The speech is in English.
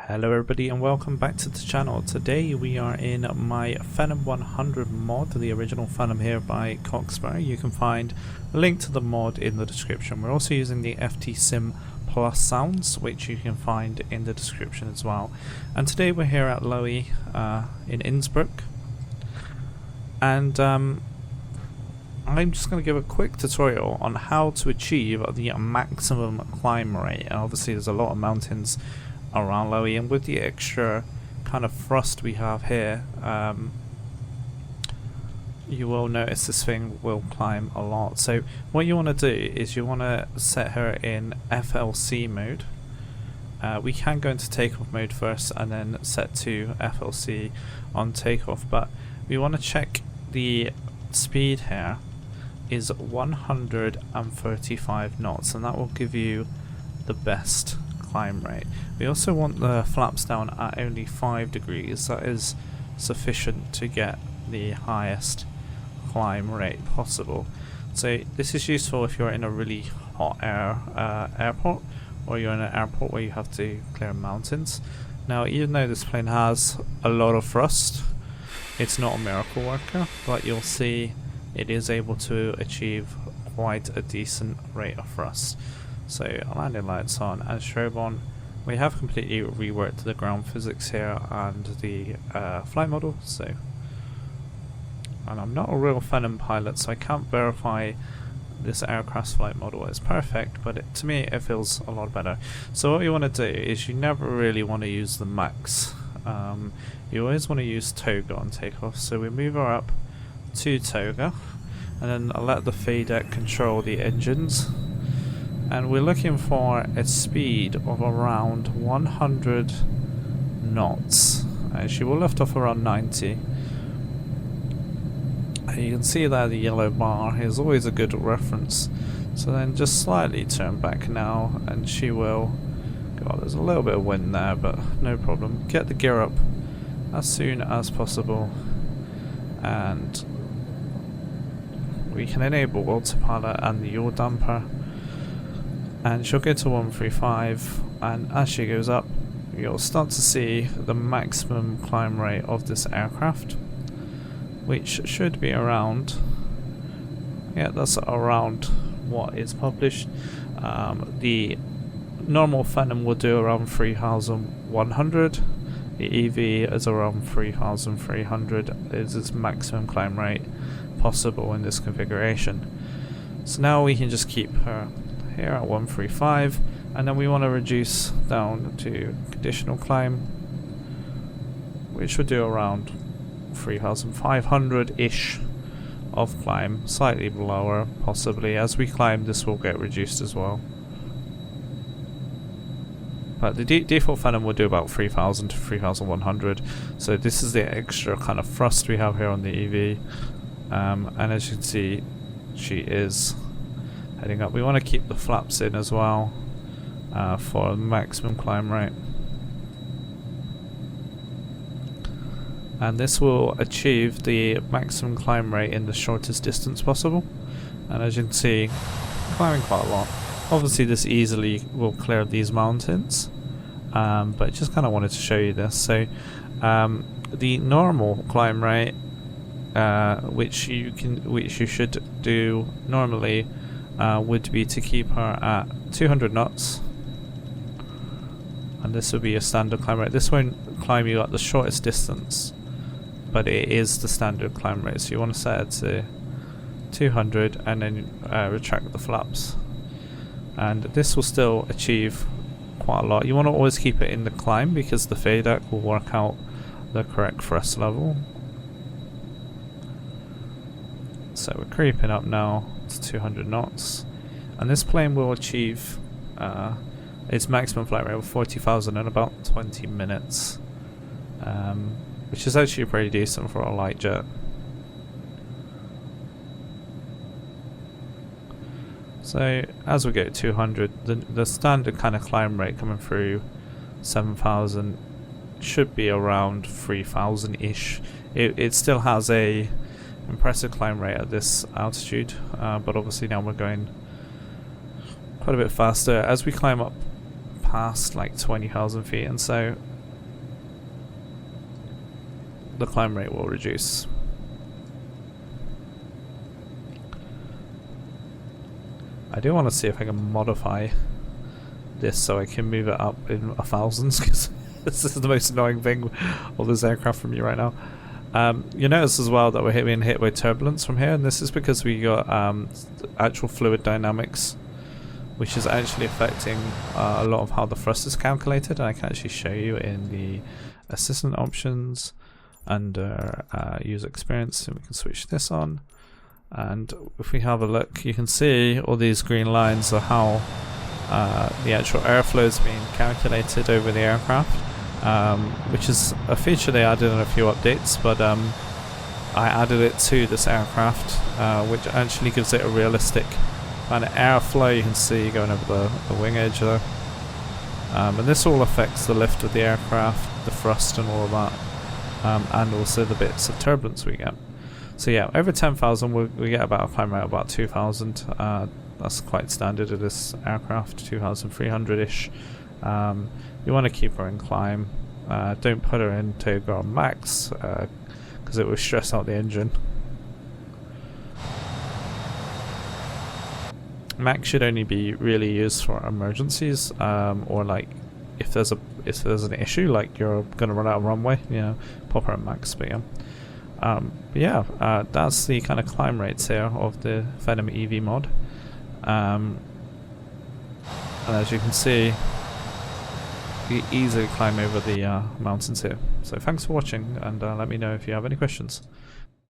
Hello everybody and welcome back to the channel. Today we are in my Phenom 100 mod, the original Phenom here by Coxbury. You can find a link to the mod in the description. We're also using the FT Sim Plus sounds, which you can find in the description as well. And today we're here at Lowy in Innsbruck. And I'm just going to give a quick tutorial on how to achieve the maximum climb rate. And obviously there's a lot of mountains around Lowy, and with the extra kind of thrust we have here, you will notice this thing will climb a lot. So what you want to do is you want to set her in FLC mode. We can go into takeoff mode first and then set to FLC on takeoff, but we want to check the speed here is 135 knots, and that will give you the best climb rate. We also want the flaps down at only 5 degrees. That is sufficient to get the highest climb rate possible. So this is useful if you're in a really hot air airport, or you're in an airport where you have to clear mountains. Now, even though this plane has a lot of thrust, it's not a miracle worker, but you'll see it is able to achieve quite a decent rate of thrust. So landing lights on and strobe on. We have completely reworked the ground physics here and the flight model. And I'm not a real Phenom pilot, so I can't verify this aircraft's flight model is perfect, but to me it feels a lot better. So what you want to do is you never really want to use the max. You always want to use toga on takeoff. So we move her up to toga, and then I'll let the FADEC control the engines. And we're looking for a speed of around 100 knots. She will lift off around 90. And you can see there the yellow bar is always a good reference. So then just slightly turn back now, and she will... God, there's a little bit of wind there, but no problem. Get the gear up as soon as possible, and we can enable autopilot and the yaw damper. And she'll go to 135, and as she goes up you'll start to see the maximum climb rate of this aircraft, which should be around, yeah, that's around what is published. The normal Phenom will do around 3,100, the EV is around 3,300 is its maximum climb rate possible in this configuration. So now we can just keep her here at 135, and then we want to reduce down to conditional climb, which would do around 3,500-ish of climb, slightly lower possibly. As we climb, this will get reduced as well. But the default Phenom will do about 3,000 to 3,100, so this is the extra kind of thrust we have here on the EV. And as you can see, she is heading up. We want to keep the flaps in as well for maximum climb rate, and this will achieve the maximum climb rate in the shortest distance possible. And as you can see, climbing quite a lot. Obviously this easily will clear these mountains, but just kind of wanted to show you this. So the normal climb rate, which you should do normally, would be to keep her at 200 knots, and this would be a standard climb rate. This won't climb you at the shortest distance, but it is the standard climb rate, so you want to set it to 200 and then retract the flaps, and this will still achieve quite a lot. You want to always keep it in the climb because the FADEC will work out the correct thrust level. So we're creeping up now to 200 knots, and this plane will achieve its maximum flight rate of 40,000 in about 20 minutes, which is actually pretty decent for a light jet. So as we get to 200, the standard kind of climb rate coming through 7,000 should be around 3,000-ish. It still has a impressive climb rate at this altitude, but obviously now we're going quite a bit faster as we climb up past like 20,000 feet, and so the climb rate will reduce. I do want to see if I can modify this so I can move it up in 1000s, because this is the most annoying thing of this aircraft from me right now. You notice as well that we're being hit with turbulence from here, and this is because we got actual fluid dynamics, which is actually affecting a lot of how the thrust is calculated. And I can actually show you in the assistant options under user experience, and we can switch this on. And if we have a look, you can see all these green lines are how the actual airflow is being calculated over the aircraft, which is a feature they added in a few updates, but I added it to this aircraft, which actually gives it a realistic kind of airflow. You can see going over the wing edge there, and this all affects the lift of the aircraft, the thrust and all of that, and also the bits of turbulence we get. So yeah, over 10,000 we get about a climb rate of about 2,000. That's quite standard of this aircraft, 2,300-ish. You want to keep her in climb. Don't put her into go on max, because it will stress out the engine. Max should only be really used for emergencies, or like if there's an issue, like you're gonna run out of runway, you know, pop her at max. But yeah, that's the kind of climb rates here of the Phenom EV mod. And as you can see, you easily climb over the mountains here. So thanks for watching, and let me know if you have any questions.